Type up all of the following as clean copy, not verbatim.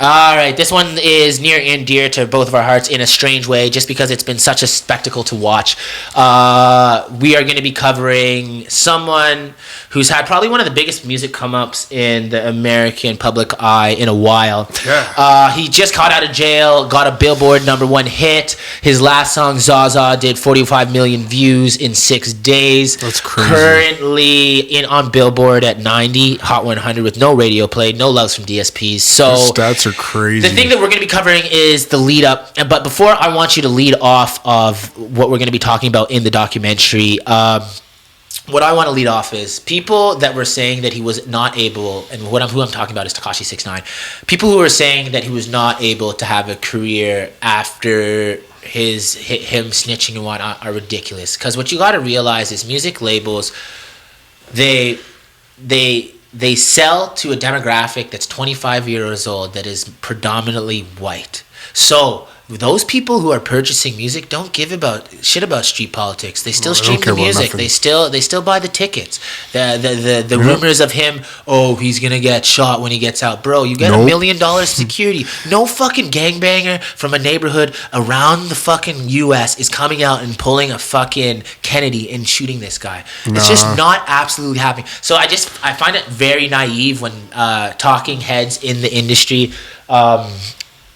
All right, this one is near and dear to both of our hearts in a strange way, just because it's been such a spectacle to watch. We are going to be covering someone who's had probably one of the biggest music come-ups in the American public eye in a while. Yeah. He just got out of jail, got a Billboard #1 hit. His last song, Zaza, did 45 million views in 6 days. That's crazy. Currently on Billboard at 90, Hot 100 with no radio play, no loves from DSPs. So those stats are crazy. the thing that we're going to be covering is the lead up. But before I want you to lead off of what we're going to be talking about in the documentary, what I want to lead off is people that were saying that he was not able, and who I'm talking about is Tekashi 6ix9ine. People who were saying that he was not able to have a career after him snitching and whatnot are ridiculous. Because what you got to realize is music labels, they sell to a demographic that's 25 years old that is predominantly white. So those people who are purchasing music don't give a shit about street politics. They still stream the music. They still buy the tickets. The rumors of him, he's gonna get shot when he gets out, bro. You get $1 million security. No fucking gangbanger from a neighborhood around the fucking U.S. is coming out and pulling a fucking Kennedy and shooting this guy. It's just not absolutely happening. So I find it very naive when talking heads in the industry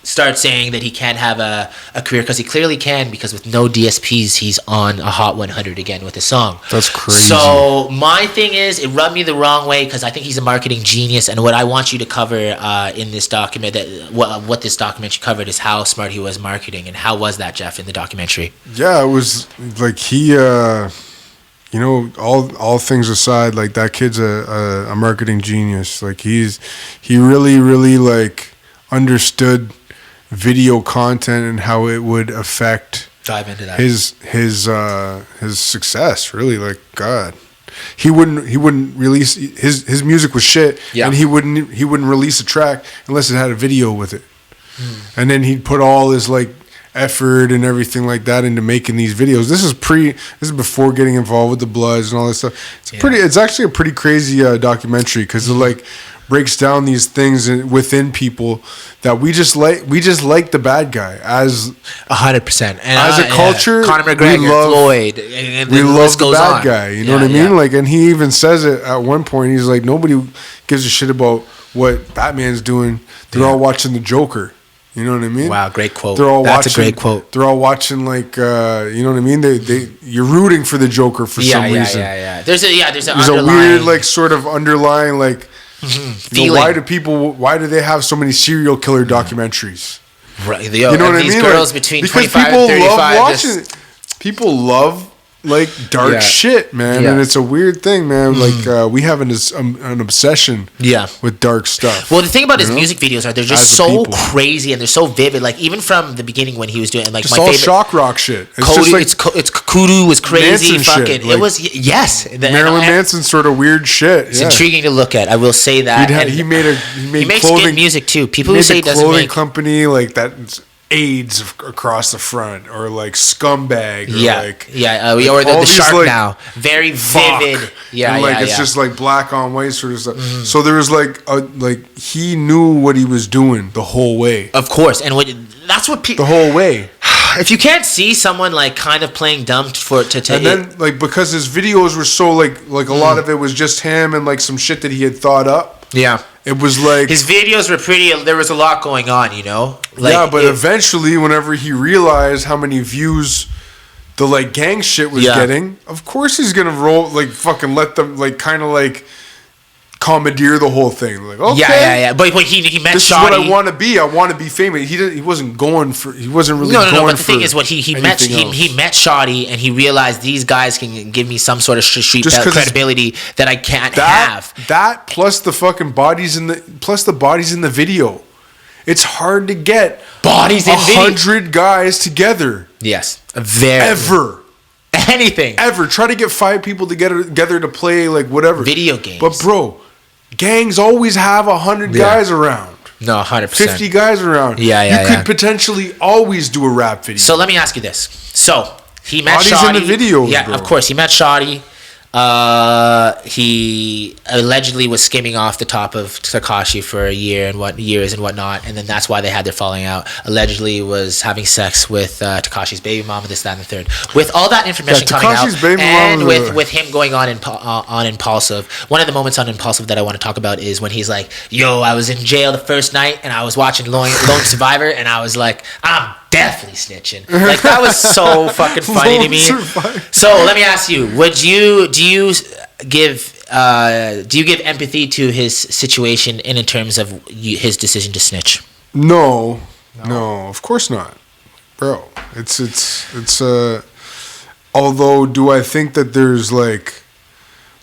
start saying that he can't have a career, because he clearly can, because with no DSPs he's on a Hot 100 again with a song. That's crazy. So my thing is, it rubbed me the wrong way, because I think he's a marketing genius, and what I want you to cover in this document, what this documentary covered, is how smart he was marketing. And how was that, Jeff, in the documentary? Yeah, it was like he all things aside, like that kid's a marketing genius. Like he really like understood video content and how it would affect dive into that his success. Really, like, God, he wouldn't release his music was shit, and he wouldn't release a track unless it had a video with it. And then he'd put all his like effort and everything like that into making these videos. This is before getting involved with the Bloods and all this stuff. It's actually a pretty crazy documentary, because it like breaks down these things within people that we just like the bad guy as 100%. And as a culture. Conor McGregor, Floyd, and we love the bad on. guy. You know what I mean? Like, and he even says it at one point. He's like, nobody gives a shit about what Batman's doing. They're all watching the Joker. You know what I mean? Wow, great quote. That's a great quote. They're all watching, like, you know what I mean? You're rooting for the Joker for some reason. There's a weird, like, sort of underlying, like, why do they have so many serial killer documentaries? Right. You know what I mean? Girls like, between 25 and 35. Love watching it. People love like dark shit, man, and it's a weird thing, man. Like we have an obsession, with dark stuff. Well, the thing about his music videos are they're just so crazy and they're so vivid. Like even from the beginning when he was doing like just my all favorite shock rock shit. It's just like it's Kudu was crazy. Manson fucking shit, like, it was Marilyn Manson sort of weird shit. It's intriguing to look at. I will say that. He makes clothing good music too. People who say he doesn't make company like that. AIDS across the front, or like Scumbag, or or the shark like, now, very vivid, it's just like black on white sort of stuff. So there was like he knew what he was doing the whole way, of course, and that's what people the whole way. If you can't see someone like kind of playing dumb and then like because his videos were so like a lot of it was just him and like some shit that he had thought up. Yeah. It was like his videos were pretty. There was a lot going on, you know. Like, but eventually, whenever he realized how many views the like gang shit was getting, of course he's gonna roll like fucking let them like kind of like commandeer the whole thing. Like okay, But when he met this Shawty, is what I want to be. I want to be famous. He wasn't going for. He wasn't really going for. No. But the thing is, what he met Shawty, and he realized these guys can give me some sort of street credibility that I can't have. That plus the fucking bodies in the video. It's hard to get bodies in 100 guys together. Yes, anything ever. Try to get 5 people together to play like whatever video games. But bro, gangs always have 100 guys around. No, 100%. 50 guys around. You could potentially always do a rap video. So let me ask you this. So he met Shawty. Shawty in the video. Yeah, bro. Of course. He met Shawty. He allegedly was skimming off the top of Tekashi for years and whatnot, and then that's why they had their falling out. Allegedly was having sex with Tekashi's baby mama, this, that, and the third. With all that information coming out, and with him going on Impulsive, one of the moments on Impulsive that I want to talk about is when he's like, "Yo, I was in jail the first night, and I was watching Lone Survivor, and I was like, I'm definitely snitching." Like, that was so fucking funny to me. So let me ask you: do you give empathy to his situation in terms of his decision to snitch? No, of course not, bro. It's although, do I think that there's like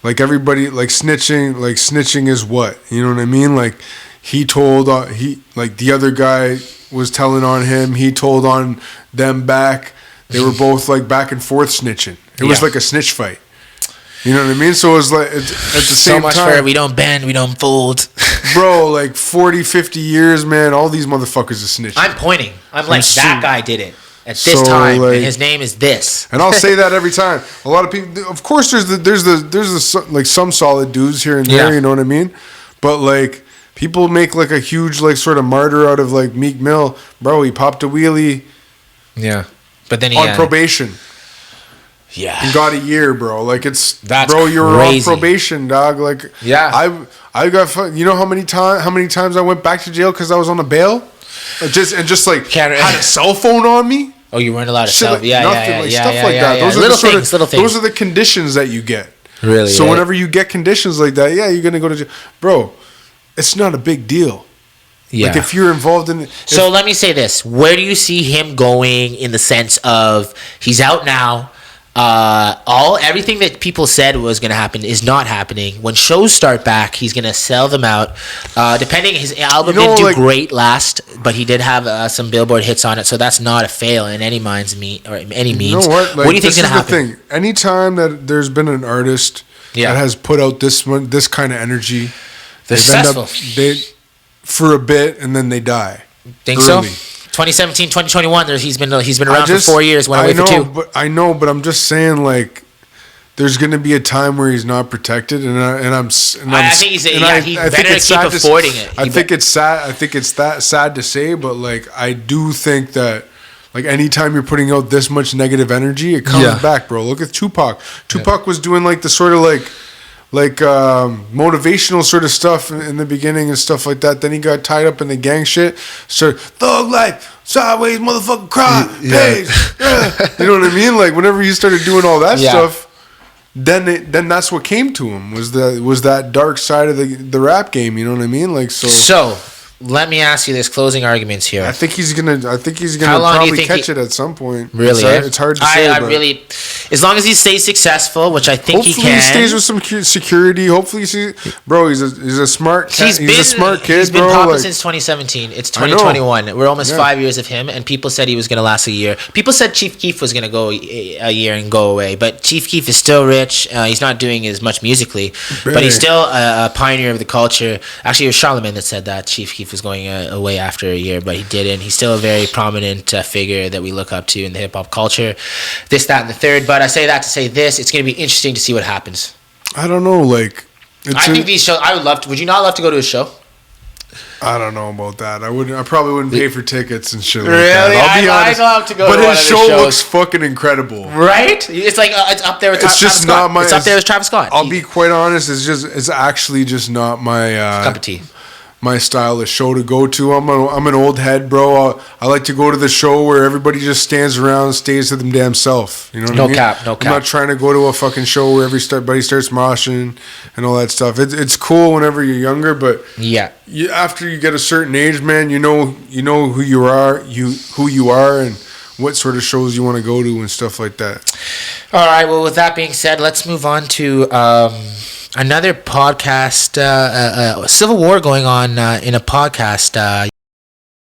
everybody, like snitching is what, you know what I mean? Like, he told like the other guy was telling on him, he told on them back. They were both like back and forth snitching. It was like a snitch fight. You know what I mean? So it was like, at the same time. So much for we don't bend, we don't fold. Bro, like 40, 50 years, man, all these motherfuckers are snitching. I'm pointing. I'm like, that guy did it at this time, like, and his name is this. And I'll say that every time. A lot of people, of course, there's like some solid dudes here and there, you know what I mean? But like, people make like a huge like sort of martyr out of like Meek Mill. Bro, he popped a wheelie. Yeah. But then he on probation. Yeah. He got a year, bro. Like, that's bro, you were on probation, dog. Like, yeah. I got, you know how many times I went back to jail because I was on a bail? Just like had a cell phone on me. Oh, you weren't allowed to sell. Like, stuff like that. Those are little things. Those are the conditions that you get. Really? So whenever you get conditions like that, you're gonna go to jail, bro. It's not a big deal. Yeah. Like, if you're involved in it. So let me say this: where do you see him going in the sense of he's out now? Everything that people said was going to happen is not happening. When shows start back, he's going to sell them out. Depending, his album didn't do great last, but he did have some Billboard hits on it, so that's not a fail in any means. You know what? What do you think is going to happen? The thing. Anytime that there's been an artist that has put out this kind of energy, they're successful. For a bit, and then they die. Think early. So? 2017, 2021. He's been around for 4 years. Went away for 2. I know, but I'm just saying, like, there's going to be a time where he's not protected, I think he better keep affording it. I think it's sad. I think it's that sad to say, but like, I do think that, like, anytime you're putting out this much negative energy, it comes back, bro. Look at Tupac. Tupac was doing like the sort of like motivational sort of stuff in the beginning and stuff like that. Then he got tied up in the gang shit. So, thug life, sideways, motherfucker, cry, pays. You know what I mean? Like, whenever he started doing all that stuff, then that's what came to him was that dark side of the rap game. You know what I mean? Like, so let me ask you this: closing arguments here. I think he's gonna probably catch it at some point. Really, it's hard to say. I really, as long as he stays successful, which I think he can. Hopefully, he stays with some security. Hopefully, he's a smart. He's a smart kid. He's been popping since 2017. It's 2021. We're almost 5 years of him, and people said he was gonna last a year. People said Chief Keef was gonna go a year and go away, but Chief Keef is still rich. He's not doing as much musically, but he's still a pioneer of the culture. Actually, it was Charlemagne that said that Chief Keef was going away after a year, but he didn't. He's still a very prominent figure that we look up to in the hip hop culture. This, that, and the third. But I say that to say this: it's going to be interesting to see what happens. I don't know. Like, I think these shows. I would love to. Would you not love to go to a show? I don't know about that. I probably wouldn't pay for tickets and shit like really? that. I'll be honest. I'd love to go. But his show looks fucking incredible. Right? It's like it's up there with Travis Scott. It's up there with Travis Scott. I'll be quite honest. It's actually just not my cup of tea. My style of show to go to. I'm an old head, bro. I like to go to the show where everybody just stands around and stays to them damn self. You know what I mean? No cap. I'm not trying to go to a fucking show where everybody starts moshing and all that stuff. It's cool whenever you're younger, but after you get a certain age, man, you know who you are, and what sort of shows you want to go to and stuff like that. All right. Well, with that being said, let's move on to another podcast, civil war going on in a podcast.